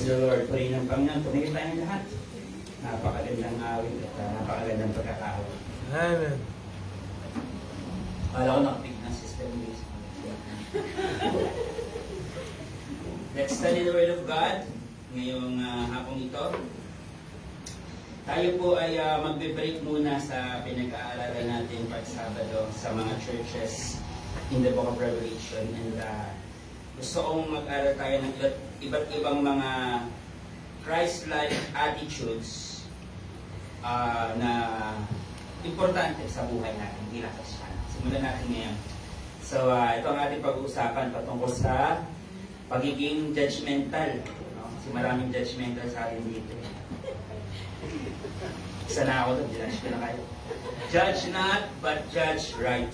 Praise the Lord. Purihin ng Panginoon. Tumigil tayong lahat. Napakagandang awit at napakagandang pagkakawit. Amen. Kala ko nakapig ng system base. Let's study the Word of God ngayong hapong ito. Tayo po ay magbe-break muna sa pinag-aaralan natin pag Sabado sa mga churches in the Book of Revelation. And gusto kong mag-aral tayo ng iba't ibang mga Christ-like attitudes na importante sa buhay natin bilang Kristiyano. Simulan natin ngayon. So, ito ang ating pag-uusapan patungkol sa pagiging judgmental. No? Kasi maraming judgmental sa atin dito. Isa na ako doon, judge ko na kayo. Judge not, but judge right.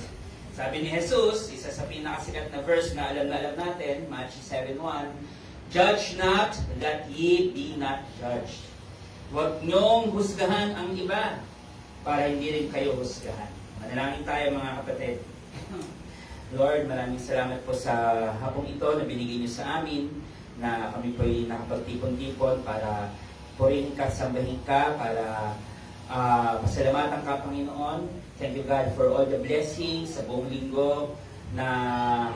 Sabi ni Jesus, isa sa pinakasikat na verse na alam natin, Matthew 7:1, judge not, that ye be not judged. Huwag niyong husgahan ang iba, para hindi rin kayo husgahan. Manalangin tayo mga kapatid. Lord, maraming salamat po sa hapong ito na binigay niyo sa amin, na kami po ay nakapagtipon-tipon para purihin ka, sambahin ka, para pasalamatan ka, Panginoon. Thank you, God, for all the blessings sa buong linggo na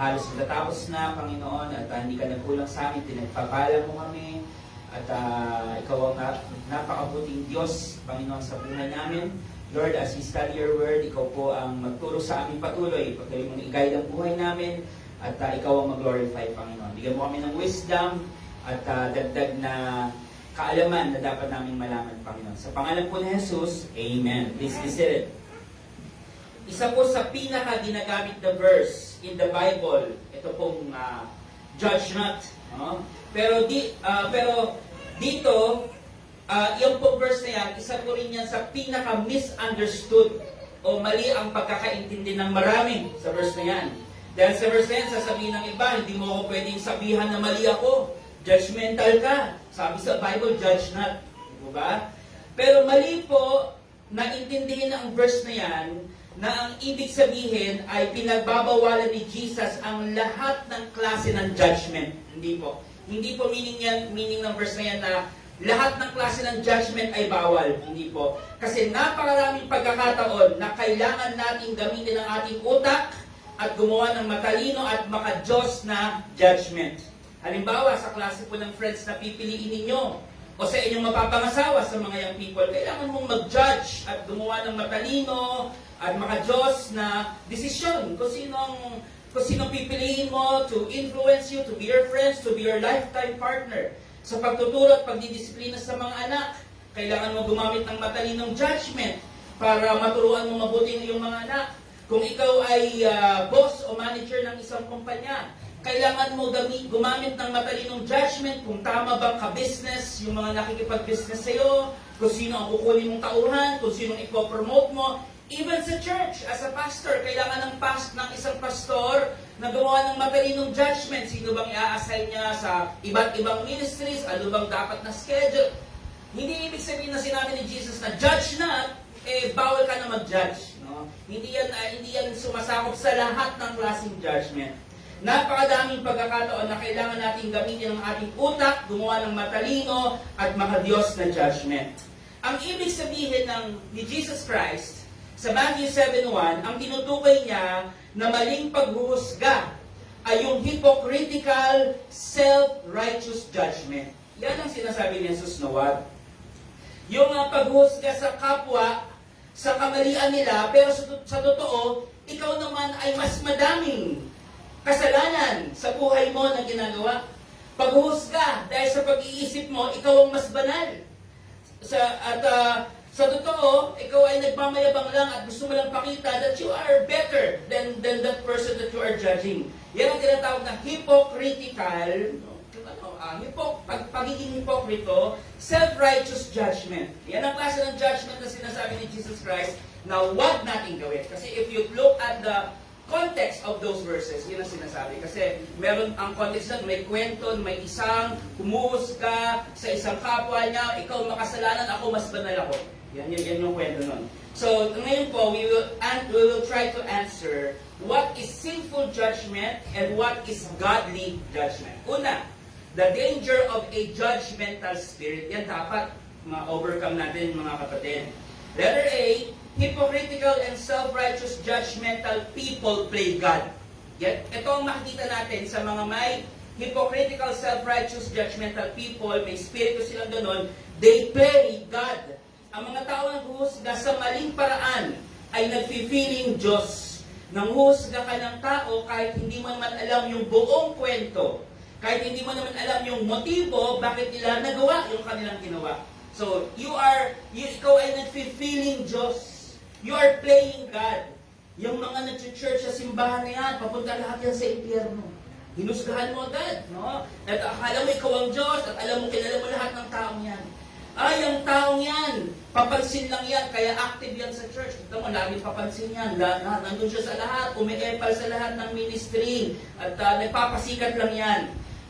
halos natatapos na, Panginoon, at hindi ka nagkulang sa amin, pinagpapala mo kami, at ikaw ang napakabuting Diyos, Panginoon, sa buhay namin. Lord, as we study your word, ikaw po ang magturo sa amin patuloy, patuloy mong i-guide ang buhay namin, at ikaw ang mag-glorify, Panginoon. Bigyan mo kami ng wisdom at dagdag na kaalaman na dapat namin malaman, Panginoon. Sa pangalan po ni Jesus, Amen. Please be seated. Isa po sa pinaka-ginagamit na verse in the Bible, ito pong judge not. Pero dito, yung pong verse na yan, isa po rin yan sa pinaka-misunderstood o mali ang pagkakaintindi ng marami sa verse na yan. Dahil sa verse na yan, sasabihin ng iba, hindi mo ako pwedeng sabihan na mali ako. Judgmental ka. Sabi sa Bible, judge not. Diba? Pero mali po na intindihin ang verse na yan, na ang ibig sabihin ay pinagbabawalan ni Jesus ang lahat ng klase ng judgment. Hindi po. Hindi po meaning ng verse na yan na lahat ng klase ng judgment ay bawal. Hindi po. Kasi napakaraming pagkakataon na kailangan natin gamitin ang ating utak at gumawa ng matalino at maka-Diyos na judgment. Halimbawa, sa klase po ng friends na pipiliin ninyo o sa inyong mapapangasawa sa mga young people, kailangan mong mag-judge at gumawa ng matalino at maka-Diyos na desisyon kung sinong pipiliin mo to influence you, to be your friends, to be your lifetime partner. Sa pagtuturo at pagdidisiplina sa mga anak, kailangan mo gumamit ng matalinong judgment para maturuan mo mabuti ng iyong mga anak. Kung ikaw ay boss o manager ng isang kumpanya, kailangan mo gumamit ng matalinong judgment kung tama bang ka-business, yung mga nakikipag-business sa'yo, kung sino ang kukunin mong tauhan, kung sino ang ipopromote mo. Even sa church, as a pastor, kailangan ng isang pastor na gumawa ng matalinong judgment. Sino bang i-assign niya sa iba't ibang ministries? Ano bang dapat na schedule? Hindi ibig sabihin na sinabi ni Jesus na judge not, bawal ka na mag-judge. No? Hindi yan sumasakop sa lahat ng klaseng judgment. Napakadaming pagkakataon na kailangan natin gamitin ang ating utak, gumawa ng matalino at maka-Diyos na judgment. Ang ibig sabihin ni Jesus Christ, sa Matthew 7:1, ang tinutukoy niya na maling paghuhusga ay yung hypocritical, self-righteous judgment. Yan ang sinasabi ni Jesus na wag. Yung paghuhusga sa kapwa, sa kamalian nila, pero sa totoo, ikaw naman ay mas madaming kasalanan sa buhay mo na ginagawa. Paghuhusga dahil sa pag-iisip mo, ikaw ang mas banal. Sa totoo, ikaw ay nagmamayabang lang at gusto mo lang pakita that you are better than that person that you are judging. Yan ang tinatawag na hypocritical, pagiging hipokrito, self-righteous judgment. Yan ang klase ng judgment na sinasabi ni Jesus Christ na huwag natin gawin. Kasi if you look at the context of those verses, yun ang sinasabi. Kasi meron ang context nun, may kwento, may isang humuhusga sa isang kapwa niya, ikaw makasalanan, ako mas banal ako. Yan yung kwento nun. So, ngayon po, we will try to answer what is sinful judgment and what is godly judgment. Una, The danger of a judgmental spirit. Yan dapat ma-overcome natin mga kapatid. Letter A, hypocritical and self-righteous judgmental people play God. Yan, ito ang makikita natin sa mga may hypocritical, self-righteous, judgmental people, may spirito silang ganon, they play God. Ang mga tao na huhusga sa maling paraan ay nagfi-feeling Diyos. Nanghuhusga ka ng tao kahit hindi mo naman alam yung buong kwento. Kahit hindi mo naman alam yung motibo, bakit nila nagawa yung kanilang ginawa. So, ikaw ay nagfi-feeling Diyos. You are playing God. Yung mga nag-church sa simbahan na yan, papunta lahat yan sa impyerno. Hinusgahan mo agad, no? At akala mo ikaw ang Diyos, at alam mo, kilala mo lahat ng taong yan. Ay, ang taong yan, papansin lang yan, kaya active yan sa church. Ito mo, laging papansin yan. Nandun siya sa lahat, umiepal sa lahat ng ministry, at nagpapasikat lang yan.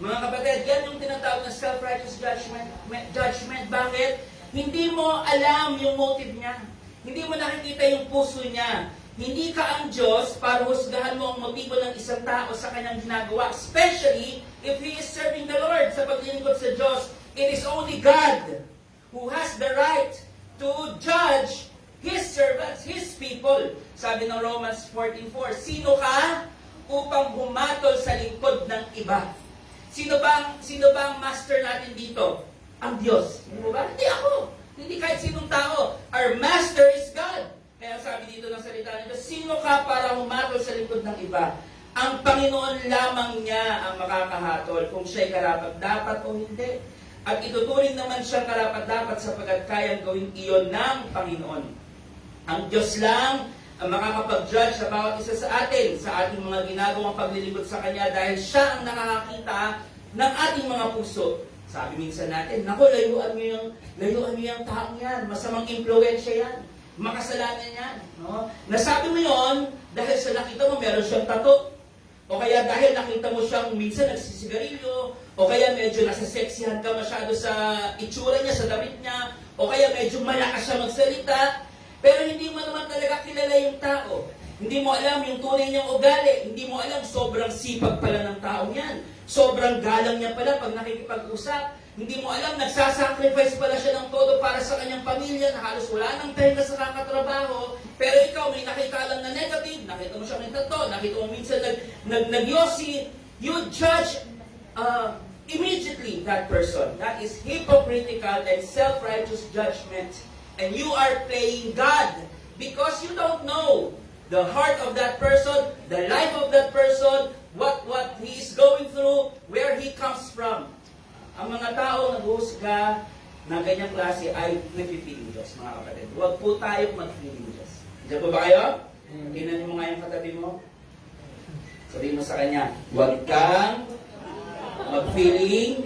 Mga kapatid, yan yung tinatawag na self-righteous judgment. Bakit? Hindi mo alam yung motive niya. Hindi mo nakikita yung puso niya. Hindi ka ang Diyos para husgahan mo ang motibo ng isang tao sa kanyang ginagawa. Especially if he is serving the Lord sa paglilingkod sa Diyos. It is only God who has the right to judge His servants, His people. Sabi ng Romans 14:4, sino ka upang humatol sa lingkod ng iba? Sino ba ang master natin dito? Ang Diyos. Hindi mo ba? Hindi ako. Hindi kahit sinong tao. Our master is God. Kaya sabi dito ng salita nito, sino ka para humatol sa likod ng iba? Ang Panginoon lamang niya ang makakahatol kung siya'y karapat-dapat o hindi. At ituturing naman siyang karapat-dapat sapagkat kayang gawin iyon ng Panginoon. Ang Diyos lang ang makakapag-judge sa bawat isa sa atin, sa ating mga ginagawang paglilingkod sa Kanya dahil siya ang nakakakita ng ating mga puso. Sabi minsan natin, naku, layuan niyo yung taong yan, masamang impluensya yan. Makasalanan yan. No? Nasabi mo yon dahil sa nakita mo meron siyang tato. O kaya dahil nakita mo siyang minsan nagsisigarilyo. O kaya medyo nasaseksihan ka masyado sa itsura niya, sa damit niya. O kaya medyo malakas siya magsalita. Pero hindi mo naman talaga kilala yung tao. Hindi mo alam yung tunay niyang ugali. Hindi mo alam sobrang sipag pala ng taong yan. Sobrang galang niya pala pag nakikipag-usap. Hindi mo alam, nagsasacrifice pala siya ng todo para sa kanyang pamilya na halos wala nang time na sa kakatrabaho. Pero ikaw, may nakita lang na negative, nakita mo siya may tato, nakita mo minsan nagyosi, you judge immediately that person. That is hypocritical and self-righteous judgment. And you are playing God because you don't know the heart of that person, the life of that person, what he is going through, where he comes from. Ang mga tao nag-uhusga na ganyang klase ay nag-feeling Diyos, mga kapatid. Huwag po tayong mag-feeling Diyos. Diyan po ba kayo? Tingnan mo nga yung katabi mo. Sabihin mo sa kanya, huwag kang mag-feeling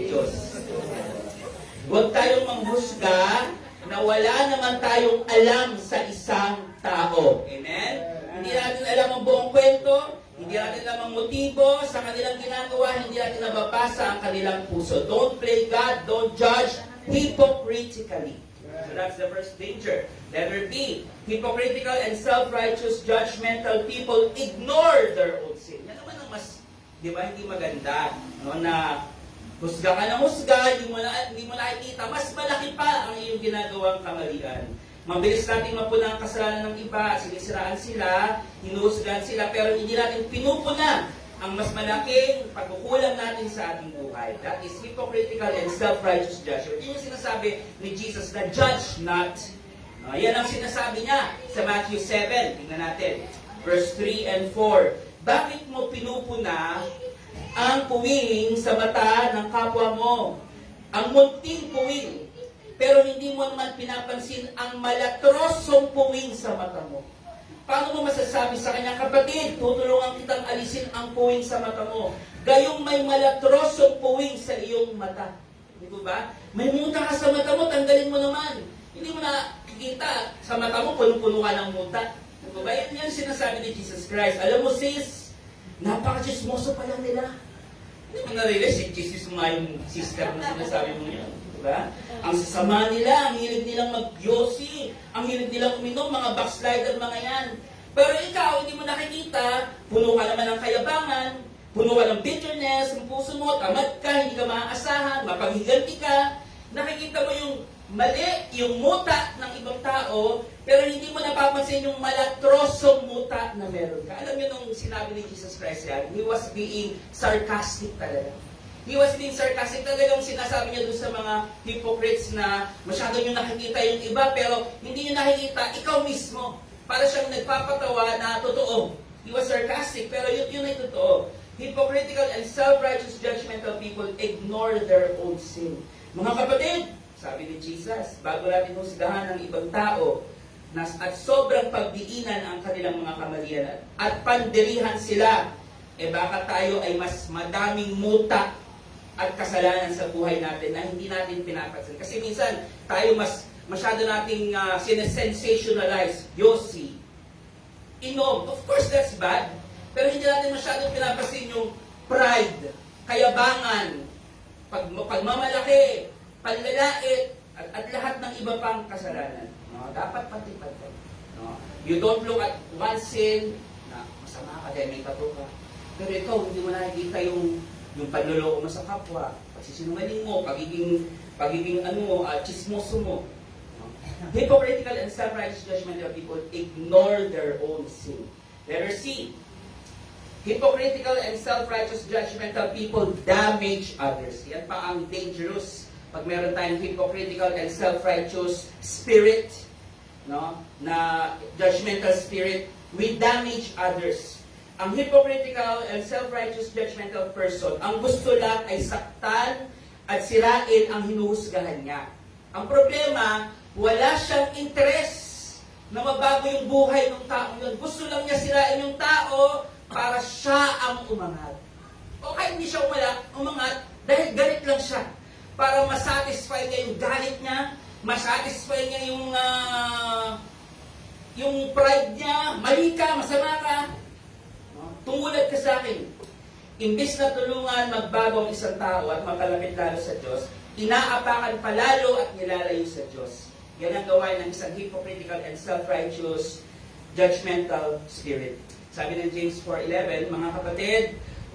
Diyos. Huwag tayong manghusga na wala naman tayong alam sa isang tao. Amen? Hindi natin alam ang buong kwento. Hindi natin alam ang motibo sa kanilang ginagawa, hindi natin nababasa ang kanilang puso. Don't play God, don't judge hypocritically. So that's the first danger. Letter B, hypocritical and self-righteous judgmental people ignore their own sin. Yan naman ang mas, di ba, hindi maganda. No, na husga ka ng husga, hindi mo nakikita, mas malaki pa ang iyong ginagawang kamalian. Mabilis natin mapuna ang kasalanan ng iba, sinisiraan sila, hinuhusgahan sila, pero hindi natin pinupuna ang mas malaking pagkukulang natin sa ating buhay. That is hypocritical and self-righteous judgment. Yun yung sinasabi ni Jesus na judge not. Yan ang sinasabi niya sa Matthew 7. Tingnan natin. Verse 3 and 4. Bakit mo pinupuna ang puwing sa mata ng kapwa mo? Ang munting puwing. Pero hindi mo naman pinapansin ang malatrosong puwing sa mata mo. Paano mo masasabi sa kanya, kapatid, tutulungan kitang alisin ang puwing sa mata mo. Gayong may malatrosong puwing sa iyong mata. Di ba? May muta ka sa mata mo, tanggalin mo naman. Hindi mo nakikita sa mata mo, punong-puno ka ng muta. Di ba? Yan sinasabi ni Jesus Christ. Alam mo sis, napaka-chismoso pala nila. Hindi mo na-realize, si Jesus nga yung sister na sinasabi mo yun. Diba? Ang sasama nila, ang hilig nilang mag-yosi, ang hilig nilang uminom, mga backslider, mga yan. Pero ikaw, hindi mo nakikita, puno ka naman ng kayabangan, puno ng bitterness, ang puso mo, tamad ka, hindi ka maaasahan, mapaghiganti ka, nakikita mo yung mali, yung muta ng ibang tao, pero hindi mo napapansin yung malatrosong muta na meron ka. Alam niyo nung sinabi ni Jesus Christ yan, he was being sarcastic talaga. He was being sarcastic. Talagang sinasabi niya doon sa mga hypocrites na masyado nyo nakikita yung iba, pero hindi nyo nakikita ikaw mismo. Para siyang nagpapatawa na totoo. He was sarcastic, pero yun ay totoo. Hypocritical and self-righteous judgmental people ignore their own sin. Mga kapatid, sabi ni Jesus, bago natin husgahan ng ibang tao, at sobrang pagdiinan ang kanilang mga kamalian at pandirihan sila, baka tayo ay mas madaming muta at kasalanan sa buhay natin na hindi natin pinapansin. Kasi minsan, tayo masyado nating sinesensationalize, yosi, inom. Of course, that's bad. Pero hindi natin masyadong pinapansin yung pride, kayabangan, pagmamalaki, panlalait, at lahat ng iba pang kasalanan. No? Dapat pati-pati. No? You don't look at one sin na masama ka dahil may tato ka. Pero ikaw, hindi mo nakikita yung panloloko mo sa kapwa, pagsisinungaling mo, pagiging chismoso mo. No? Hypocritical and self-righteous judgmental people ignore their own sin. Letter C. Hypocritical and self-righteous judgmental people damage others. Yan pa ang dangerous pag meron tayong hypocritical and self-righteous spirit, no? Na judgmental spirit, we damage others. Ang hypocritical and self-righteous judgmental person, ang gusto lang ay saktan at sirain ang hinuhusgahan niya. Ang problema, wala siyang interest na mabago yung buhay ng taong yun. Gusto lang niya sirain yung tao para siya ang umangat. O kahit hindi siya umangat, dahil galit lang siya. Para masatisfy niya yung galit niya, masatisfy niya yung pride niya, mali ka, masama ka. Tumulat ka sa akin. Imbis na tulungan magbago ang isang tao at mapalapit lalo sa Diyos, inaapakan palalo at nilalayo sa Diyos. Yan ang gawain ng isang hypocritical and self-righteous judgmental spirit. Sabi ng James 4:11, mga kapatid,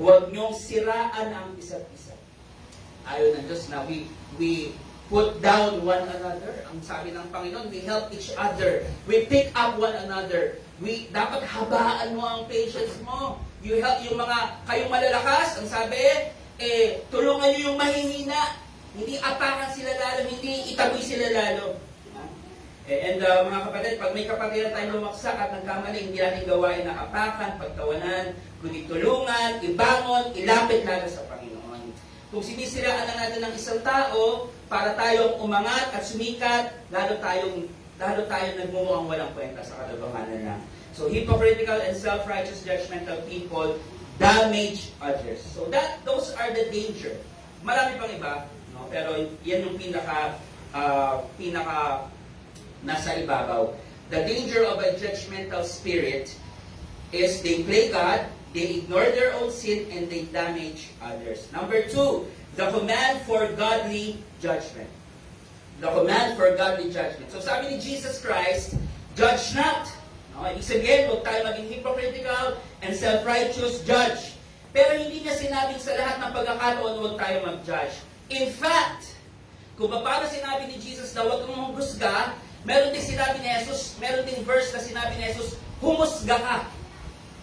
huwag niyong siraan ang isa't isa. Ayaw ng Diyos na we put down one another. Ang sabi ng Panginoon, we help each other. We pick up one another. Dapat habaan mo ang patience mo. You help yung kayong malalakas, ang sabi, tulungan niyo yung mahihina. Hindi apakan sila lalo, hindi itaboy sila lalo. Mga kapatid, pag may kapatiran tayong lumaksak at nagkamali, hindi natin gawain na apakan, pagtawanan, kundi tulungan, ibangon, ilapit lalo sa Panginoon. Kung sinisiraan na natin ng isang tao, para tayong umangat at sumikat, lalo tayong nagmumukhang walang kwenta sa katotohanan lang. So, hypocritical and self-righteous judgmental people damage others. So, those are the danger. Marami pang iba, no? Pero yan yung pinaka nasa ibabaw. The danger of a judgmental spirit is they play God, they ignore their own sin, and they damage others. Number 2, the command for godly judgment. The command for godly judgment. So sabi ni Jesus Christ, judge not. No? Ibig sabihin, huwag tayo maging hypocritical and self-righteous judge. Pero hindi niya sinabing sa lahat ng pagkakataon, huwag tayo mag-judge. In fact, kung paano sinabi ni Jesus na huwag kang humusga, meron din sinabi ni Jesus, meron din verse na sinabi ni Jesus, humusga ka.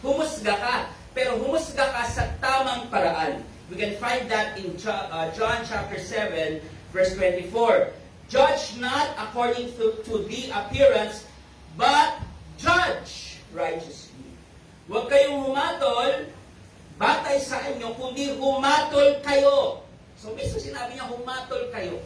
Humusga ka. Pero humusga ka sa tamang paraan. We can find that in John chapter 7, verse 24. Judge not according to the appearance, but judge righteously. Huwag kayong humatol, batay sa inyo, kundi humatol kayo. So, mismo sinabi niya, humatol kayo.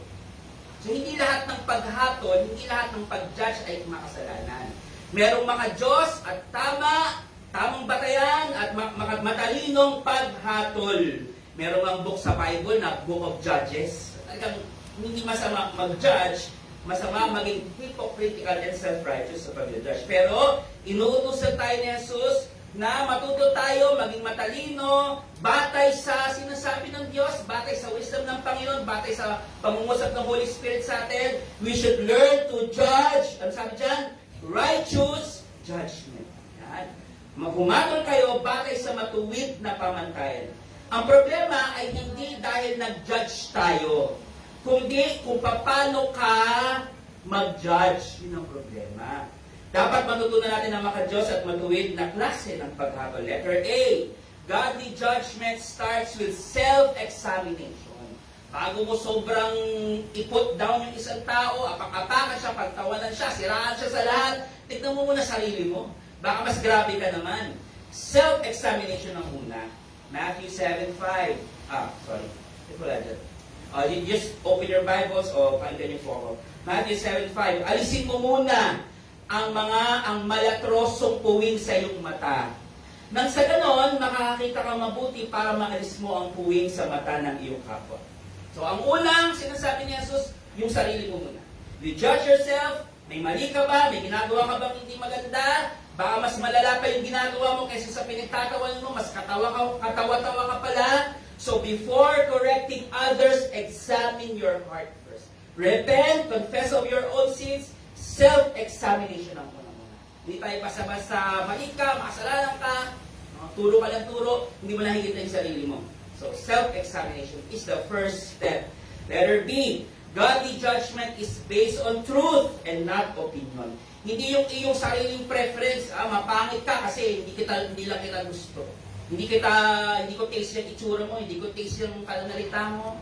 So, hindi lahat ng paghatol, hindi lahat ng pag-judge ay makasalanan. Merong maka-Diyos at tamang batayan at matalinong paghatol. Merong ang book sa Bible na Book of Judges. Talagang hindi masama mag-judge, masama maging hypocritical and self-righteous sa pag-judge. Pero, inuutosan tayo ni Jesus na matuto tayo maging matalino, batay sa sinasabi ng Diyos, batay sa wisdom ng Panginoon, batay sa pangungusap ng Holy Spirit sa atin. We should learn to judge, ano sabi dyan? Righteous judgment. Yan. Maghumatol kayo batay sa matuwid na pamantayan. Ang problema ay hindi dahil nag-judge tayo, kundi kung paano ka mag-judge. Yun ang problema. Dapat matutunan natin na maka-Diyos at matuwid na klase ng paghabol. Letter A, godly judgment starts with self-examination. Bago mo sobrang i-put down yung isang tao, apak-apakan siya, pagtawanan siya, siraan siya sa lahat, tignan mo muna sarili mo. Baka mas grabe ka naman. Self-examination ang una. Matthew 7:5. Sorry. Wala dyan. You just open your Bibles o pakinggan yung po. Matthew 7:5. Alisin mo muna ang malatrosong puwing sa iyong mata. Nang sa ganon, makakakita kang mabuti para maalis mo ang puwing sa mata ng iyong kapwa. So, ang unang sinasabi ni Jesus, yung sarili mo muna. You judge yourself, may mali ka ba? May ginagawa ka bang hindi maganda? Baka mas malala pa yung ginagawa mo kaysa sa pinagtatawan mo, mas katawa-tawa ka pala. So, before correcting others, examine your heart first. Repent, confess of your own sins, self-examination ang una-una. Hindi tayo basta-basta mali ka, makasalanan ka, turo ka lang turo, hindi mo nakikita yung sarili mo. So, self-examination is the first step. Letter B, godly judgment is based on truth and not opinion. Hindi yung iyong sariling preference, mapangit ka kasi hindi lang kita gusto. Hindi ko taste yung itsura mo, hindi ko taste yung kalanalita mo.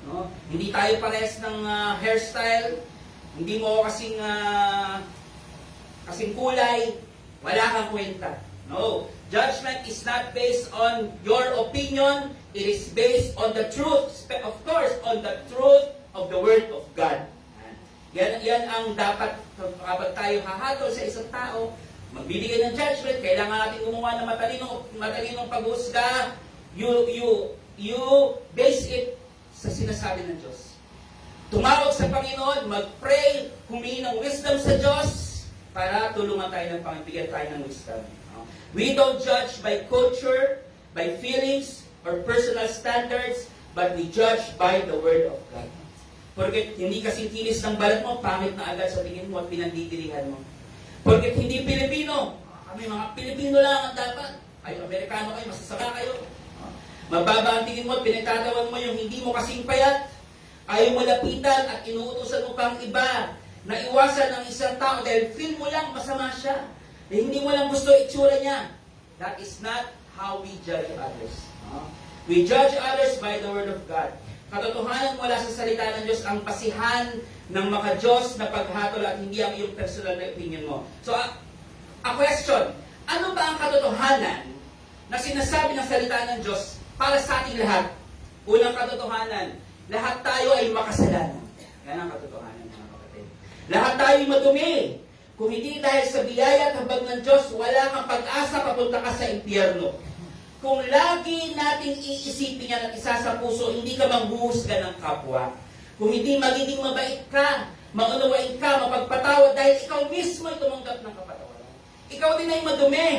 No? Hindi tayo pares ng hairstyle, hindi mo kasing kulay, wala kang kwenta. No. Judgment is not based on your opinion, it is based on the truth. Of course, on the truth of the Word of God. Yan ang dapat kapag tayo hahatol sa isang tao, magbibigay ng judgment, kailangan natin gumawa ng matalinong paghusga. You base it sa sinasabi ng Diyos. Tumawag sa Panginoon, mag-pray, humingi ng wisdom sa Diyos para tulungan tayo ng Panginoon, tayo ng wisdom. We don't judge by culture, by feelings, or personal standards, but we judge by the Word of God. Porket hindi kasing kinis ng balat mo, pangit na agad sa tingin mo at pinandidirihan mo. Porket hindi Pilipino, kami mga Pilipino lang ang dapat. Ay, Amerikano kayo, masasama kayo. Mababa ang tingin mo at pinagtatawan mo yung hindi mo kasing payat. Ayaw mo lapitan at inuutosan mo pang iba na iwasan ng isang tao dahil feel mo lang masama siya. Hindi mo lang gusto itsura niya. That is not how we judge others. We judge others by the Word of God. Katotohanan mula sa salita ng Diyos ang pasihan ng maka-Diyos na paghatol at hindi ang iyong personal na opinion mo. So, a question, ano ba ang katotohanan na sinasabi ng salita ng Diyos para sa ating lahat? Unang katotohanan, lahat tayo ay makasalanan. Yan ang katotohanan, mga kapatid. Lahat tayo ay madumi. Kung hindi dahil sa biyaya at habag ng Diyos, wala kang pag-asa, papunta ka sa impyerno. Kung lagi nating iisipin yan at isa sa puso, hindi ka manghuhusga ng kapwa. Kung hindi magiging mabait ka, maunawain ka, mapagpatawad dahil ikaw mismo ay tumanggap ng kapatawaran. Ikaw din ay madumi.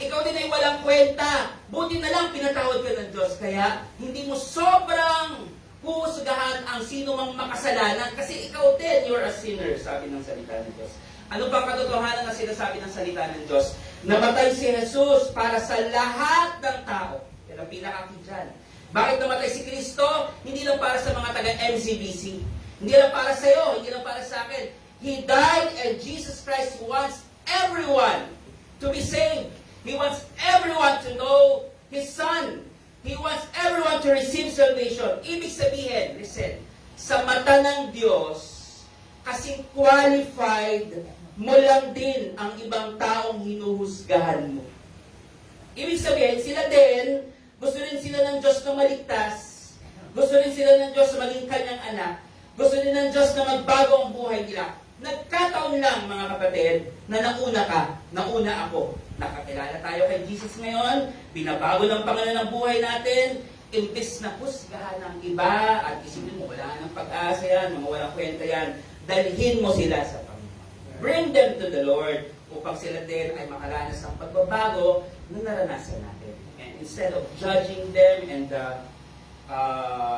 Ikaw din ay walang kwenta. Buti na lang pinatawad ka ng Diyos. Kaya hindi mo sobrang huhusgahan ang sino mang makasalanan kasi ikaw din, you're a sinner, sabi ng salita ng Diyos. Ano ba katotohanan na sinasabi ng salita ng Diyos? Namatay si Jesus para sa lahat ng tao. Yan ang pinaka-key dyan. Bakit namatay si Kristo? Hindi lang para sa mga taga-MCBC. Hindi lang para sa iyo, hindi lang para sa akin. He died and Jesus Christ wants everyone to be saved. He wants everyone to know His Son. He wants everyone to receive salvation. Ibig sabihin, listen, sa mata ng Diyos, kasing qualified mo lang din ang ibang taong hinuhusgahan mo. Ibig sabihin, sila din, gusto rin sila ng Diyos na maligtas. Gusto rin sila ng Diyos na maging kanyang anak. Gusto rin ng Diyos na magbago ang buhay nila. Nagkataon lang, mga kapatid, na nauna ka, nauna ako. Nakakilala tayo kay Jesus ngayon, binabago ng Panginoon ang buhay natin, imbes na husgahan ng iba, at isipin mo, wala ng pag-asa yan, mga walang kwenta yan, dalhin mo sila sa Panginoon. Bring them to the Lord upang sila din ay makaranas ng pagbabago na naranasan natin. And instead of judging them and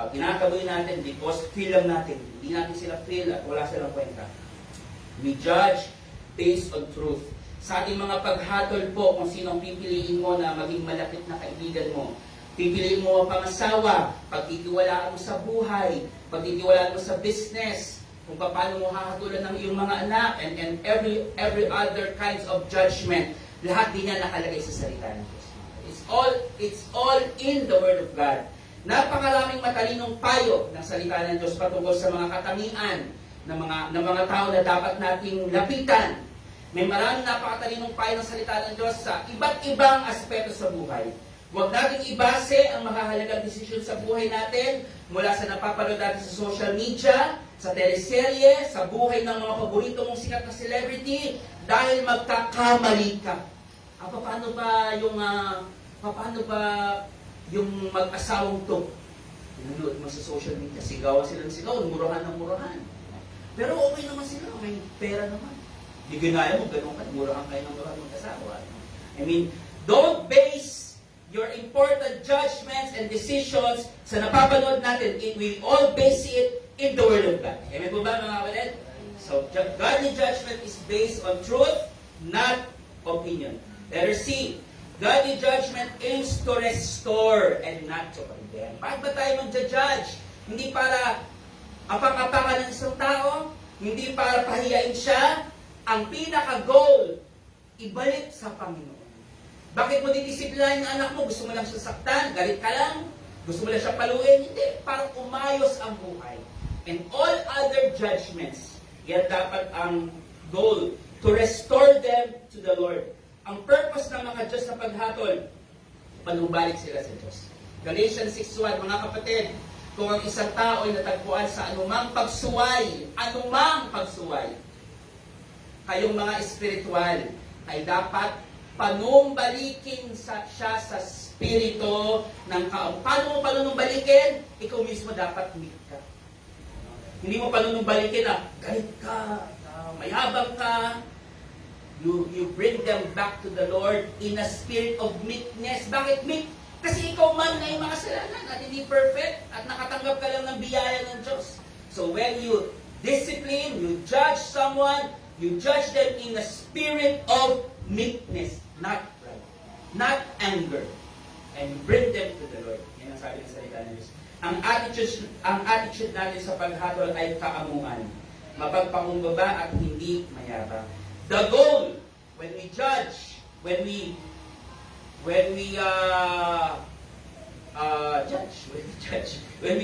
ginagawa natin because feel lang natin, hindi natin sila feel at wala silang kwenta. We judge based on truth. sa ating mga paghatol po kung sino ang pipiliin mo na maging malapit na kaibigan mo. Pipiliin mo ang pangasawa, pagtitiwalaan mo sa buhay, pagtitiwalaan mo sa business, kung paano mo hahatulan ng iyong mga anak, and every other kinds of judgment. Lahat din yan nakalagay sa salita ng Diyos. It's all in the Word of God. Napakaraming matalinong payo ng salita ng Diyos patungkol sa mga katangian ng mga tao na dapat nating lapitan. May maraming napakatalinong payo ng salita ng Diyos sa iba't ibang aspeto sa buhay. Huwag nating ibase ang makahalagang desisyon sa buhay natin mula sa napapanood natin sa social media, sa teleserye, sa buhay ng mga paborito mong sikat na celebrity, dahil magkakamali ka. Paano ba yung mag-asawang to? Pinanood mo sa social media, sigawan sila ng sigaw, murahan ng murahan. Pero okay naman sila, may pera naman. Di ginaya mo, ganun ka, murahan kayo ng murahan mag-asawa. I mean, don't base your important judgments and decisions sa napapanood natin. We all base it in the Word of God. Amen po ba mga kapatid? So, godly judgment is based on truth, not opinion. Letter C, godly judgment aims to restore and not to condemn. Bakit ba tayo mag-judge? Hindi para apang-apangan ng isang tao, hindi para pahiyain siya. Ang pinaka-goal, ibalik sa Panginoon. Bakit mo didisiplinahin ang anak mo? Gusto mo lang siya saktan? Galit ka lang? Gusto mo lang siya paluin? Hindi. Para umayos ang buhay. And all other judgments, yan dapat ang goal, to restore them to the Lord. Ang purpose ng mga Diyos na paghatol, panumbalik sila sa Diyos. Galatians 6:1, mga kapatid, kung ang isang tao ay natagpuan sa anumang pagsuway, kayong mga espiritual, ay dapat panumbalikin siya sa spirito ng kaom. Paano mo panunumbalikin? Ikaw mismo dapat meek ka. Hindi mo panunumbalikin na galit ka, mayabang ka. You bring them back to the Lord in a spirit of meekness. Bakit meek? Kasi ikaw man ay makasalanan at hindi perfect at nakatanggap ka lang ng biyaya ng Diyos. So when you discipline, you judge someone, you judge them in a spirit of meekness, not pride, not anger, and bring them to the Lord. Yan ang sabi ng salita ng Diyos. Ang attitude natin sa paghatol ay kaamuan, mapagpakumbaba at hindi mayabang. The goal, when we judge, when we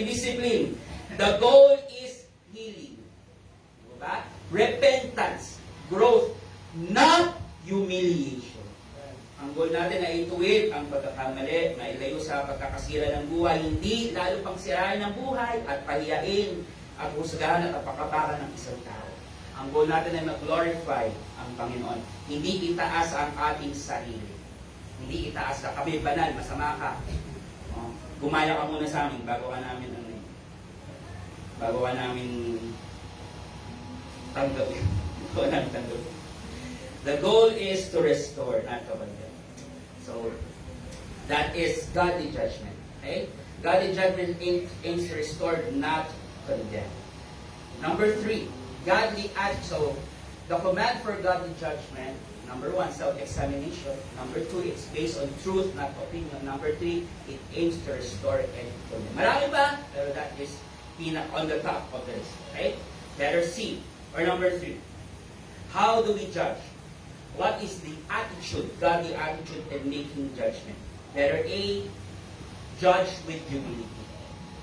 discipline, the goal is healing. Diba? Repentance, growth, not humiliation. Ang goal natin ay ituwid ang pagkakamali, mailayo sa pagkakasira ng buhay, hindi lalo pang sirain ng buhay at pahiyain at husgahan at apakapakan ng isang tao. Ang goal natin ay mag-glorify ang Panginoon. Hindi itaas ang ating sarili. Hindi itaas ka. Kami banal, masama ka. Gumaya ka muna sa amin bago ka namin tanggapin. The goal is to restore, not to condemn. So, that is godly judgment. Okay? Godly judgment aims to restore, not condemn. Number 3, godly act. So, the command for godly judgment, number 1, self-examination. Number 2, it's based on truth, not opinion. Number 3, it aims to restore and condemn. Marami ba? Pero that is on the top of the list. Okay? Letter C, or number 3. How do we judge? What is the attitude, godly attitude in making judgment? Letter A, judge with humility.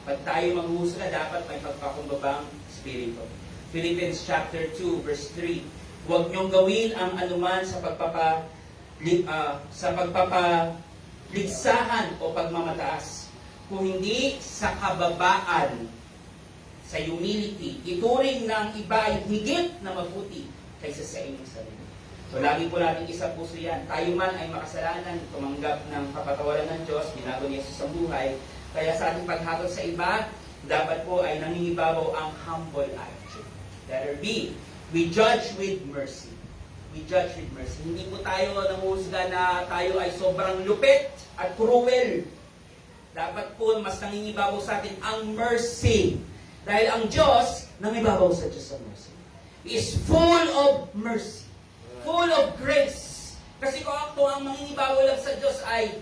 Pag tayo maghuhusga, dapat may pagpakumbabang spirito. Philippians chapter 2, verse 3. Huwag niyong gawin ang anuman sa pagpapaligsahan o pagmamataas, kung hindi sa kababaan, sa humility. Ituring ng iba ay higit na mabuti kaysa sa inyong sarili. So, lagi po natin isang puso yan. Tayo man ay makasalanan, tumanggap ng kapatawaran ng Diyos, binago ni Jesus ang buhay. Kaya sa ating paghatol sa iba, dapat po ay nangingibabaw ang humble attitude. Letter B, we judge with mercy. We judge with mercy. Hindi po tayo nanguhusga na tayo ay sobrang lupit at cruel. Dapat po mas nangingibabaw sa atin ang mercy. Dahil ang Diyos, nangingibabaw sa Diyos ang mercy. He is full of mercy. full of grace. Kasi kung ang mangingibabaw lang sa Diyos ay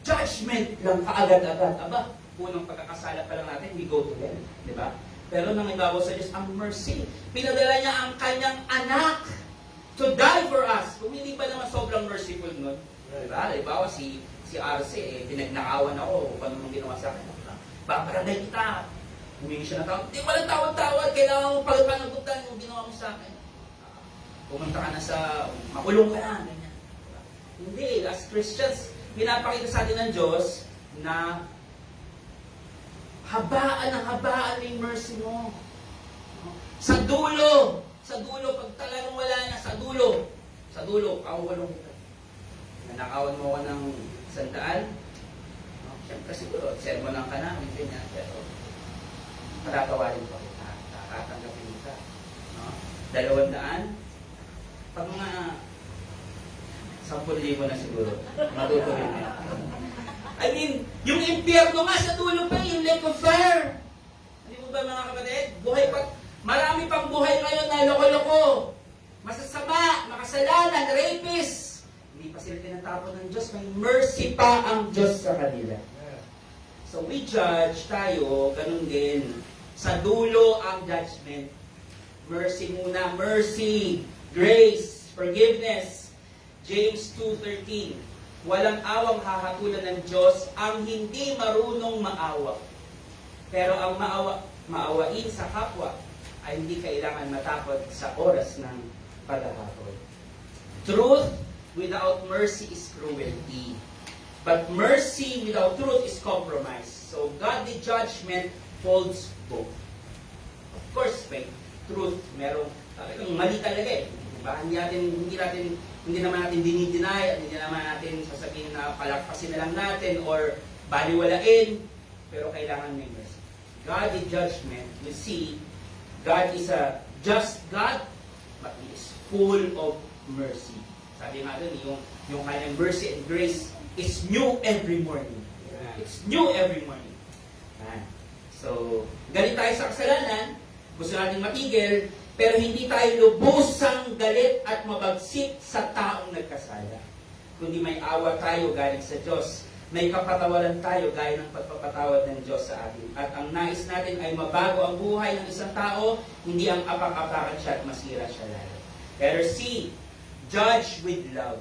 judgment lang kaagad-agad. Aba, unang pagkakasala pa lang natin, we go to hell. Di ba? Pero nangibabaw sa Diyos ang mercy. Pinadala niya ang kanyang anak to die for us. Kung hindi pa naman sobrang merciful nun. Diba? Diba? Si Arce, pinagnakawan ako. Kung anong ginawa sa akin. Babarangay kita. Humingi siya ng tawad. Hindi walang tawad-tawad. Kailangan mo pagpanagutan yung ginawa mo sa akin. Pumunta ka na sa, makulong ka na. Ganyan. Diba? Hindi. As Christians, pinapakita sa atin ng Diyos na habaan ang habaan ng mercy mo. Sa dulo, pag talagang wala na, sa dulo, kaawalong kita. Nanakawan mo ko ng 100, siyempre siguro, sermonan ka na, hindi niya, pero matatawarin ko kita, tatatanggapin kita. 200, pag mga 10,000 na siguro, matutuloy na. I mean, yung impyerno nga sa dulo pa, yung lake of fire. Hindi mo ba mga kapatid? Buhay pa, marami pang buhay ngayon na loko-loko, masasama, makasalanan, rapist. Hindi pa sila tinatapon ng Diyos, may mercy pa ang Diyos sa kanila. So we judge tayo, ganun din. Sa dulo ang judgment. Mercy muna, mercy, grace, forgiveness. James 2:13. Walang awang hahatulan ng Diyos ang hindi marunong maawa. Pero ang maawain sa kapwa ay hindi kailangan matakot sa oras ng paghahatol. Truth without mercy is cruelty. But mercy without truth is compromise. So godly judgment folds both. Of course, may truth, merong talagang mali talaga eh. Diba? Hindi naman natin dinideny at hindi naman natin sasabihin na palakpasin na lang natin or baliwalain, pero kailangan may mercy. Godly judgment, you see, God is a just God, but He is full of mercy. Sabi nga doon, yung kanyang mercy and grace is new every morning. It's new every morning. So, galit tayo sa kasalanan, gusto natin matigil, pero hindi tayo lubusang galit at mabagsik sa taong nagkasala. Kundi may awa tayo galing sa Diyos. May kapatawaran tayo gaya ng pagpapatawad ng Diyos sa atin. At ang nais natin ay mabago ang buhay ng isang tao, hindi ang apak-apakan siya at masira siya lalo. Letter C, judge with love.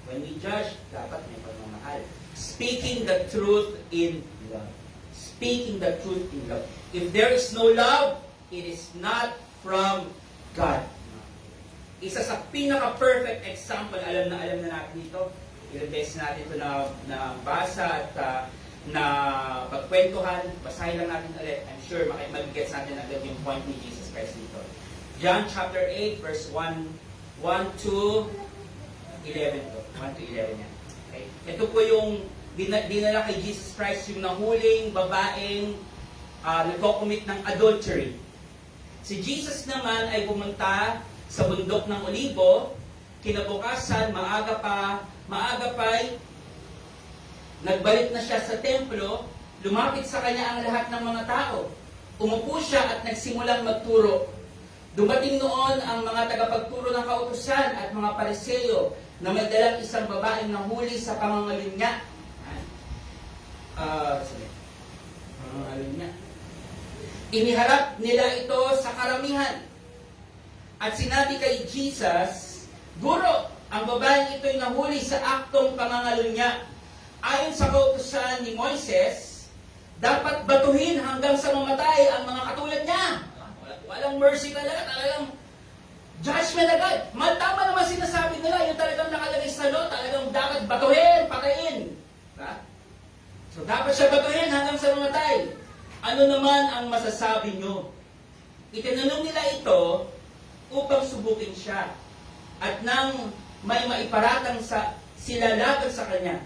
When we judge, dapat may pagmamahal. Speaking the truth in love. Speaking the truth in love. If there is no love, it is not from God. Isa sa pinaka-perfect example, alam na natin ito. Ilang beses natin ito na basa at na pagkwentuhan. Basahin lang natin ulit. I'm sure mag-gets natin agad yung point ni Jesus Christ dito. John chapter 8, verse 1 to 11 to. 1 to 11 yan. Okay. Ito po yung dinala kay Jesus Christ, yung nahuling babaeng nagko-commit ng adultery. Si Jesus naman ay pumunta sa bundok ng Olibo. Kinabukasan, maaga pa'y nagbalik na siya sa templo. Lumapit sa kanya ang lahat ng mga tao. Umupo siya at nagsimulang magturo. Dumating noon ang mga tagapagturo ng kautusan at mga Pariseo na may dalang isang babaeng nahuli sa pangangalunya. Iniharap nila ito sa karamihan. At sinabi kay Jesus, Guro, ang babaeng ito'y nahuli sa aktong pangangalunya. Ayon sa kautusan ni Moises, dapat batuhin hanggang sa mamatay ang mga katulad niya. Walang mercy talaga, talagang judgment agad. Tama naman sinasabi nila, yung talagang nakalagay sa law, talagang dapat batuhin, patayin. Diba? So dapat siya batuhin hanggang sa mamatay. Ano naman ang masasabi nyo? Itinanong nila ito upang subukin siya. At nang may maiparatang sila laban sa kanya.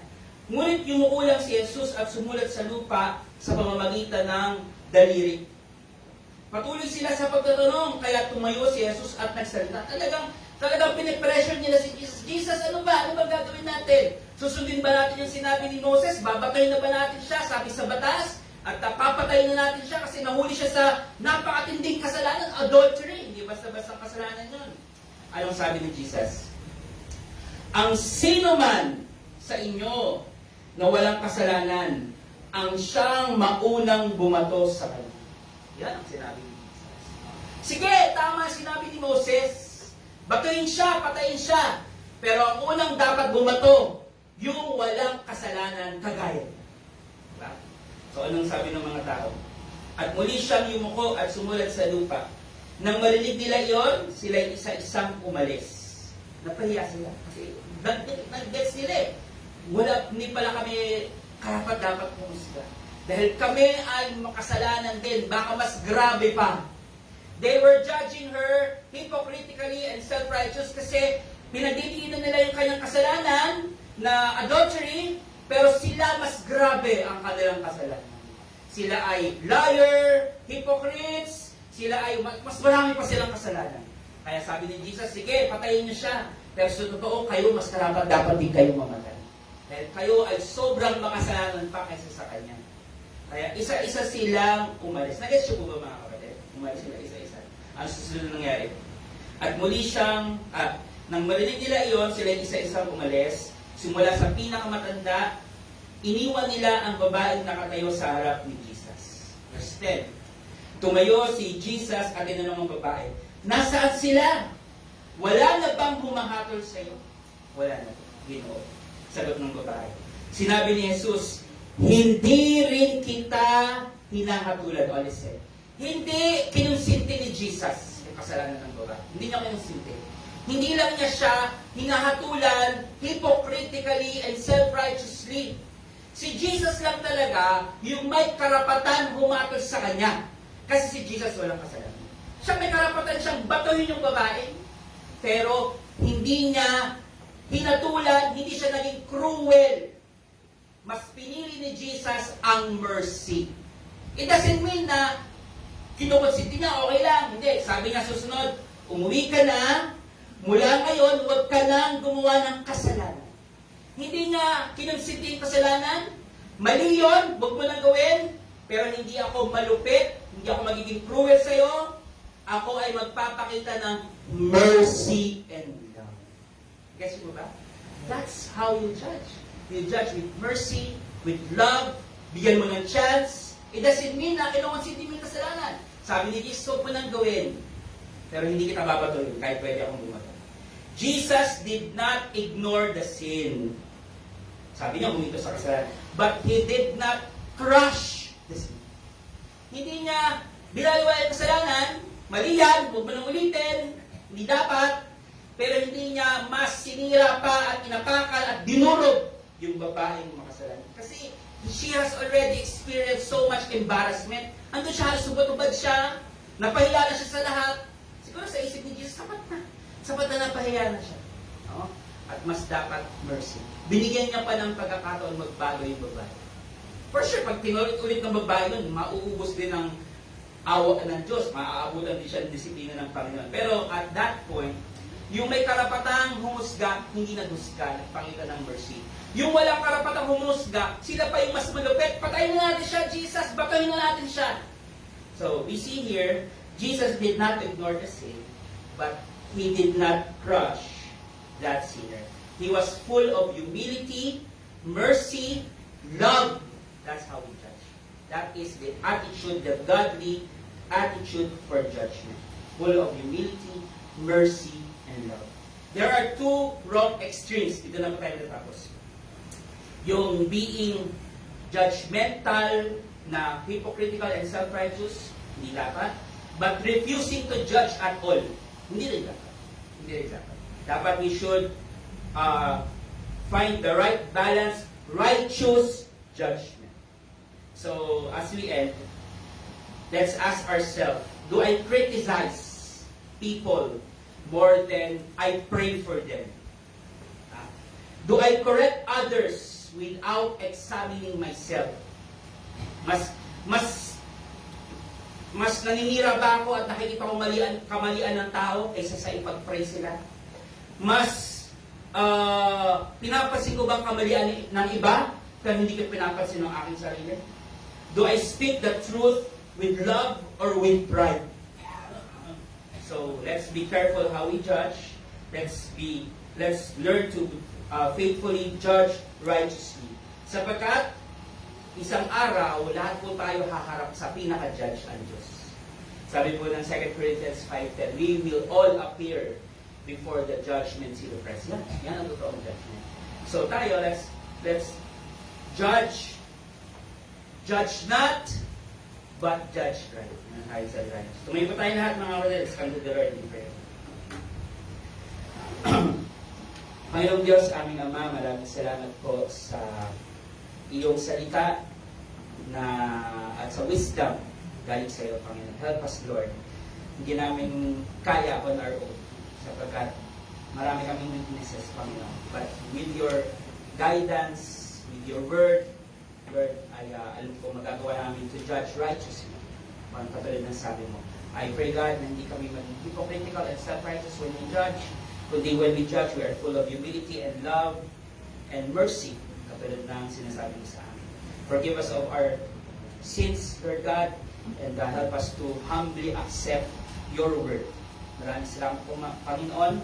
Ngunit yumuulang si Jesus at sumulat sa lupa sa pamamagitan ng daliri. Patuloy sila sa pagtatanong, kaya tumayo si Jesus at nagsalita. Talagang pinipressure nila si Jesus. Jesus, ano ba gagawin natin? Susundin ba natin yung sinabi ni Moses? Babatayin na ba natin siya? Sabi sa batas? At papatayin na natin siya kasi nahuli siya sa napakatinding kasalanan, adultery. Hindi basta-basta kasalanan yun. Anong sabi ni Jesus? Ang sino man sa inyo na walang kasalanan, ang siyang maunang bumato sa kanya. Yan ang sinabi ni Jesus. Sige, tama sinabi ni Moses. Batuhin siya, patayin siya. Pero ang unang dapat bumato, yung walang kasalanan kagaya niya. Diba? So anong sabi ng mga tao? At muli siyang yumuko at sumulat sa lupa. Nang marinig nila iyon, sila'y isa-isang umalis. Napahiya sila. Kasi nag-gets nila eh. Hindi pala kami karapat-dapat pumusga. Dahil kami ay makasalanan din. Baka mas grabe pa. They were judging her hypocritically and self-righteous kasi pinagdidiinan nila yung kanyang kasalanan na adultery, pero sila mas grabe ang kanilang kasalanan. Sila ay liar, hypocrites, sila ay mas marami pa silang kasalanan. Kaya sabi ni Jesus, sige, patayin niyo siya. Pero sa totoo, kayo mas karapat-dapat din kayo mamatay. Dahil kayo ay sobrang makasalanan pa kaysa sa kanya. Kaya isa-isa silang umalis. Nag-gets siyo po ba mga kapatid? Umalis sila isa-isa. Ano susunod na nangyari? At muli siyang, nang marinig nila iyon, sila isa-isang umalis. Simula sa pinakamatanda, iniwan nila ang babaeng nakatayo sa harap ni Jesus. Verse 10. Tumayo si Jesus at tinanong ang babae, nasaan sila? Wala na bang humahatol sa iyo? Wala na. Ginoo. Sagot ng babae. Sinabi ni Jesus, hindi rin kita hinahatulan. O listen. Hindi kinonsinti ni Jesus yung kasalanan ng babae. Hindi niya kinonsinti. Hindi lang niya siya hinahatulan hypocritically and self-righteously. Si Jesus lang talaga yung may karapatan humatol sa kanya. Kasi si Jesus walang kasalanan. Siya may karapatan siyang batuhin yung babae. Pero hindi niya hinatulan, hindi siya naging cruel. Mas pinili ni Jesus ang mercy. It doesn't mean na kinukonsinti niya, okay lang. Hindi. Sabi niya susunod, umuwi ka na, mula ngayon, huwag ka nang gumawa ng kasalanan. Hindi niya kinonsinti yung kasalanan. Mali yun, huwag mo lang gawin. Pero hindi ako malupit, hindi ako magiging cruel sa'yo. Ako ay magpapakita ng mercy and love. Guess mo ba? That's how you judge. You judge with mercy, with love, bigyan mo ng chance. It doesn't mean na kinonsinti mo yung kasalanan. Sabi ni Jesus, huwag mo nang gawin. Pero hindi kita babatuhin kahit pwede akong bumatay. Jesus did not ignore the sin. Sabi niya, humito sa kasalanan. But He did not crush the sin. Hindi niya binaliwala yung kasalanan. Mali yan, huwag mo nang ulitin. Hindi dapat. Pero hindi niya mas sinira pa at inapakal at dinurog yung babaeng makasalanan. Kasi she has already experienced so much embarrassment. Andun siya, subad-ubad siya. Napahiya na siya sa lahat. Siguro sa isip ni Jesus, sapat na. Sapat na napahiya na siya. No? At mas dapat mercy. Binigyan niya pa ng pagkakataon magbago yung babae. For sure, pag tinulit-ulit ng babae nun, mauubos din ng awa ng Diyos. Maaabutan din siya ng disiplina ng Panginoon. Pero at that point, yung may karapatang humusga, hindi naghusga, nagpakita ng mercy. Yung walang karapatang humusga, sila pa yung mas malupit. Patayin na natin siya, Jesus! Batayin na natin siya! So, we see here, Jesus did not ignore the sin, but He did not crush that sinner. He was full of humility, mercy, love. That's how we judge. That is the attitude, the godly attitude for judgment. Full of humility, mercy, and love. There are two wrong extremes. Ito na po tayo natapos. Yung being judgmental na hypocritical and self-righteous, hindi dapat. But refusing to judge at all, hindi rin dapat. Hindi rin dapat. Dapat we should find the right balance, righteous judgment. So, as we end, let's ask ourselves, do I criticize people more than I pray for them? Do I correct others without examining myself? Mas naninira ba ako at nakikita ko kamalian ng tao kaysa sa ipag-pray sila? Mas pinapansin ko bang kamalian ng iba kaya hindi ko pinapansin ng aking sarili? Do I speak the truth with love or with pride? So, let's be careful how we judge. Let's be let's learn to faithfully judge righteously. Sapagkat, isang araw, lahat po tayo haharap sa pinaka-judge ang Diyos. Sabi po ng 2 Corinthians 5:10, we will all appear before the judgment seat of Christ. Yan ang totoong judgment. So tayo, let's judge not, but judge right. Yan tayo sa right. Tumayo po tayo lahat mga kapatid. Let's come to the Lord in prayer. Panginoong Diyos, aming Ama, maraming salamat po sa iyong salita at sa wisdom galing sa iyo, Panginoon. Help us, Lord. Hindi namin kaya on our own sapagkat marami kaming weaknesses, Panginoon. But with your guidance, with your word, Lord, ay alam ko magagawa namin to judge righteously. Parang katulad ng sabi mo. I pray, God, na hindi kami maging hypocritical and self-righteous when we judge. Kundi when we judge, we are full of humility and love and mercy. Katulad ng sinasabi mo sa amin. Forgive us of our sins, Lord God, and help us to humbly accept your word. Maraming salamat po, Panginoon,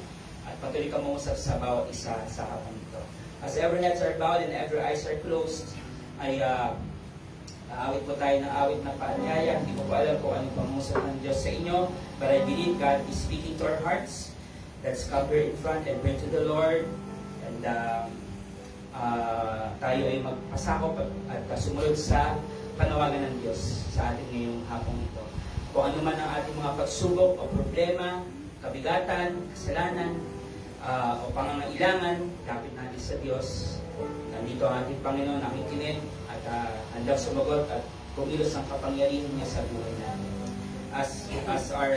at patuloy ka mangusap sa bawat isa sa hapon ito. As every heads are bowed and every eyes are closed, ay aawit po tayo ng awit na paanyaya. Hindi ko po alam kung anong pangusap ng Diyos sa inyo, but I believe God is speaking to our hearts. Let's come here in front and pray to the Lord, and tayo ay magpasakop at sumunod sa panawagan ng Diyos sa ating ngayong hapong ito. Kung ano man ang ating mga pagsubok o problema, kabigatan, kasalanan, o pangangailangan, kapit natin sa Diyos. Nandito ang ating Panginoon, nakikinig at handang sumagot at kumilos ang kapangyarihan niya sa buhay natin. As our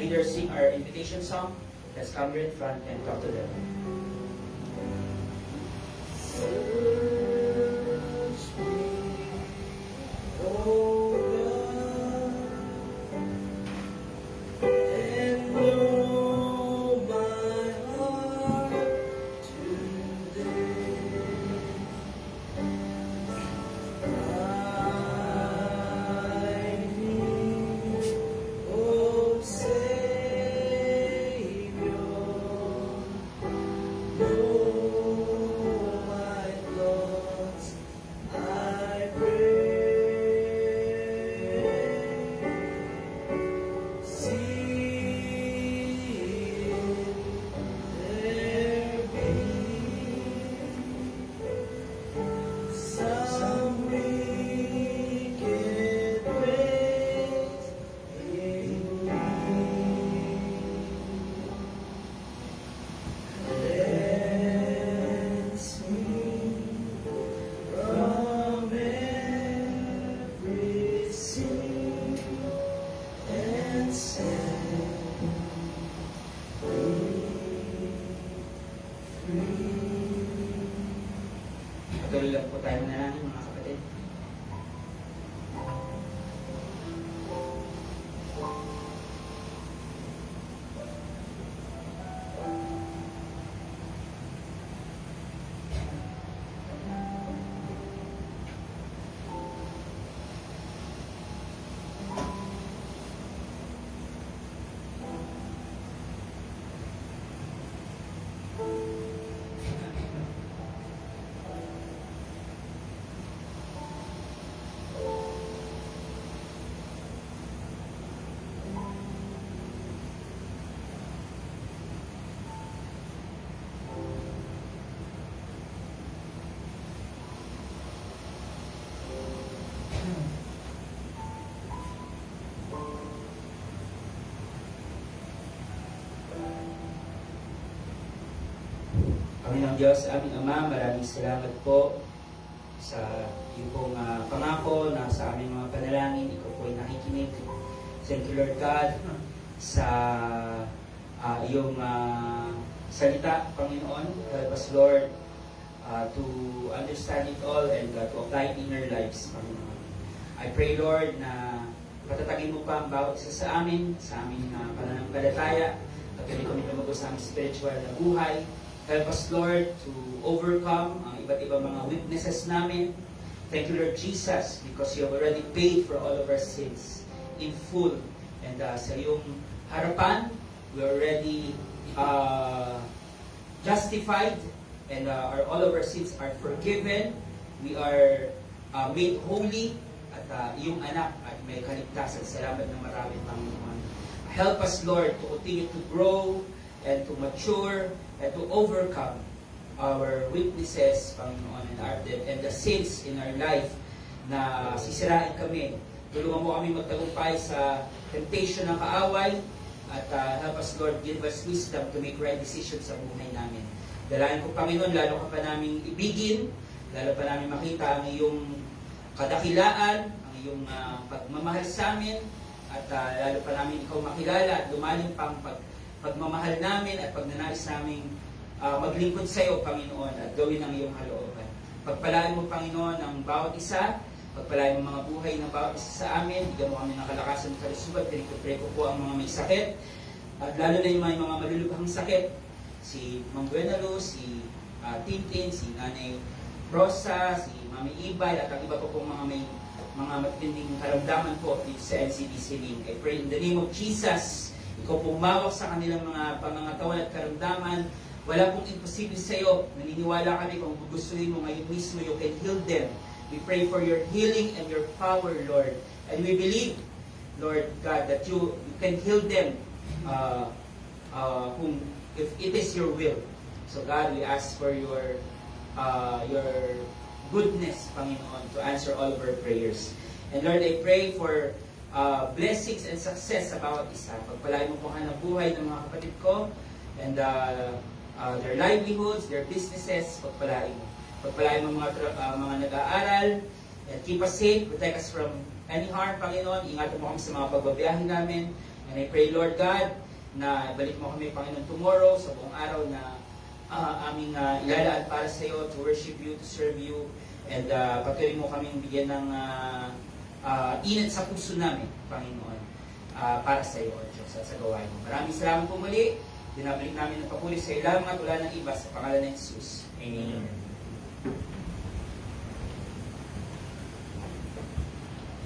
leaders sing our invitation song, let's come here in front and talk to them. Patuloy lang po tayo manalangin, mga kapatid. Panginoong Diyos, aming Ama, maraming salamat po sa iyong pong pangako na sa aming mga panalangin. Ikaw po ay nakikinig. Thank you, Lord God, sa iyong salita, Panginoon. Help us, Lord, to understand it all and to apply it in our lives, Panginoon. I pray, Lord, na patatagin mo pa ang bawat isa sa aming pananampalataya. Patuloy kami lumago sa aming spiritual na buhay. Help us, Lord, to overcome ang iba't ibang mga weaknesses namin. Thank you, Lord Jesus, because you have already paid for all of our sins in full. And sa iyong harapan, we are already justified, and all of our sins are forgiven. We are made holy, at iyong anak at may kaligtasan. Salamat ng marami, Panginoon. Help us, Lord, to continue to grow and to mature and to overcome our weaknesses, Panginoon, and the sins in our life na sisirain kami. Tulungan mo kami magtagumpay sa temptation ng kaaway, at help us, Lord, give us wisdom to make right decisions sa buhay namin. Dalayan ko, Panginoon, lalo ka pa namin ibigin, lalo pa namin makita ang iyong kadakilaan, ang iyong pagmamahal sa amin, at lalo pa namin ikaw makilala at lumalim pang pagmamahal namin at pagnanais namin maglingkod sa iyo, Panginoon, at gawin ang iyong kalooban. Pagpalain mo, Panginoon, ang bawat isa, pagpalain mo mga buhay ng bawat isa sa amin, bigyan mo kami ng kalakasan at kalusugan, pinipray ko po ang mga may sakit, at lalo na yung mga malulubhang sakit, si Mang Buenalo, si Tintin, si Nanay Rosa, si Mami Ibay, at ang iba po pong mga matinding karamdaman po dito sa NCBC Link. I pray in the name of Jesus, ikaw pong mawak sa kanilang mga pangangatawan at karamdaman. Wala pong imposible sa iyo. Naniniwala kami kung gugustuhin mo ngayon mismo, you can heal them. We pray for your healing and your power, Lord. And we believe, Lord God, that you can heal them if it is your will. So God, we ask for your goodness, Panginoon, to answer all of our prayers. And Lord, I pray for blessings and success sa bawat isa. Pagpalain mo po hanap buhay ng mga kapatid ko, and their livelihoods, their businesses, pagpalain mo. Pagpalain mo mga nag-aaral, and keep us safe, protect us from any harm, Panginoon. Ingatan mo kami sa mga pagbabiyahe namin. And I pray, Lord God, na balik mo kami, Panginoon, tomorrow, sa buong araw na aming ilalaan para sa iyo, to worship you, to serve you, and patuloy mo kaming bigyan ng inat sa puso namin, Panginoon, para sa iyo, O Diyos, at sa gawain mo. Maraming salamat po muli. Dinabalik namin ng papuli sa ilang at wala ng iba sa pangalan ng Jesus. Amen.